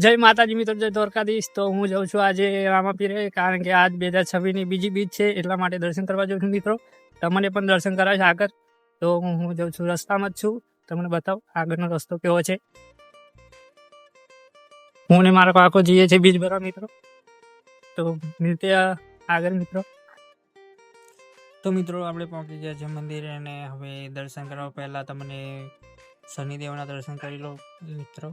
જય માતાજી મિત્રો, જય દ્વારકાધીશ। તો હું જાઉં છું આજે રામાપીરે, કારણ કે આજ 2026ની બીજી બીજ છે, એટલા માટે દર્શન કરવા જાઉં છું મિત્રો। તમને પણ દર્શન કરાવીશ આગળ। તો હું જાઉં છું, રસ્તામાં જ છું, તમને બતાવું આગળનો રસ્તો કેવો છે। હું ને મારો કાકો જઈએ છીએ બીજ ભરવા મિત્રો। તો મિલતે આગળ મિત્રો। તો મિત્રો આપણે પહોંચી ગયા છે મંદિરે, અને હવે દર્શન કરવા પહેલા તમને શનિદેવના દર્શન કરી લો મિત્રો।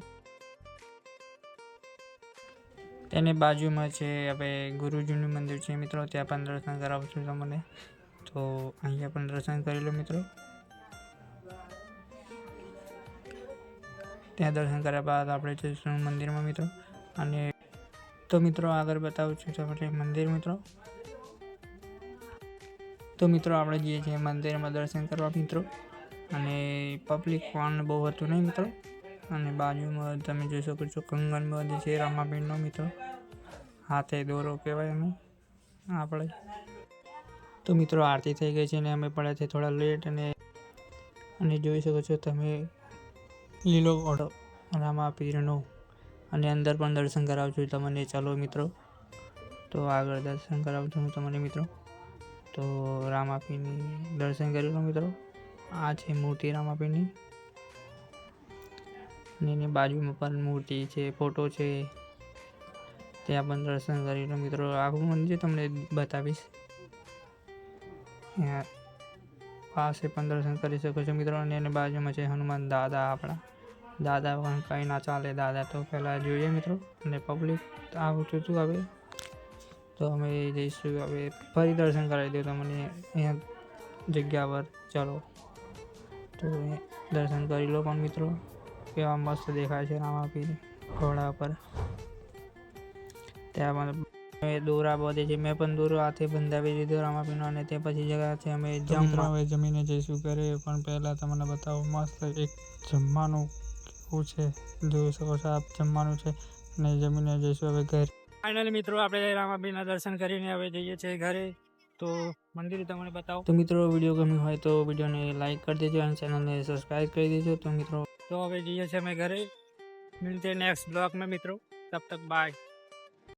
તેની બાજુમાં છે હવે ગુરુજીનું મંદિર છે મિત્રો, ત્યાં પણ દર્શન કરાવું છું તમને। તો અહીંયા પણ દર્શન કરી લો મિત્રો। ત્યાં દર્શન કર્યા બાદ આપણે જઈશું મંદિરમાં મિત્રો। અને તો મિત્રો આગળ બતાવું છું તમને મંદિર મિત્રો। તો મિત્રો આપણે જઈએ છીએ મંદિરમાં દર્શન કરવા મિત્રો, અને પબ્લિક પણ બહુ હતું નહીં મિત્રો। અને બાજુમાં તમે જોઈ શકો છો કંગન બંધ છે રામાપીરનો મિત્રો, હાથે દોરો કહેવાય અમે આપણે। તો મિત્રો આરતી થઈ ગઈ છે અને અમે પડ્યા છે થોડા લેટ, અને જોઈ શકો છો તમે લીલો ઘોડો રામાપીરનો, અને અંદર પણ દર્શન કરાવું છું તમને। ચાલો મિત્રો, તો આગળ દર્શન કરાવું છું તમને મિત્રો। તો રામાપીરની દર્શન કરી લો મિત્રો। આ છે મૂર્તિ રામાપીરની, અને એની બાજુમાં પણ મૂર્તિ છે, ફોટો છે, ત્યાં પણ દર્શન કરી લો મિત્રો। આખું મંદિર તમને બતાવીશ, પાસે પણ દર્શન કરી શકો છો મિત્રો। અને એની બાજુમાં છે હનુમાન દાદા, આપણા દાદા પણ કંઈ ના ચાલે, દાદા તો પહેલાં જોઈએ મિત્રો। અને પબ્લિક આવું છું હવે, તો અમે જઈશું હવે ફરી દર્શન કરાવી દઉં તમને અહીંયા જગ્યા પર। ચાલો, તો દર્શન કરી લો પણ મિત્રો, કેવા મસ્ત દેખાય છે રામાપીર ઘોડા પર। ત્યાં પણ દોરા બધે છે, મેં પણ દોરો હાથે બંધાવી દીધો રામાપીરનો, અને તે પછી જગ્યા છે અમે જમવા હવે જમીને જઈશું ઘરે। પણ પહેલાં તમને બતાવો મસ્ત એક જમવાનું કેવું છે, જોઈ શકો છો આપ જમવાનું છે, અને જમીને જઈશું હવે ઘરે। ફાઇનલી મિત્રો આપણે રામાપીરના દર્શન કરીને હવે જઈએ છીએ ઘરે। તો મંદિર તમને બતાવો। તો મિત્રો વિડીયો ગમ્યો હોય તો વિડીયોને લાઈક કરી દેજો, અને ચેનલને સબસ્ક્રાઈબ કરી દેજો। તો મિત્રો તો હવે જઈએ છીએ અમે ઘરે, મિલતે નેક્स्ट ब्लॉग में मित्रों, तब तक बाय।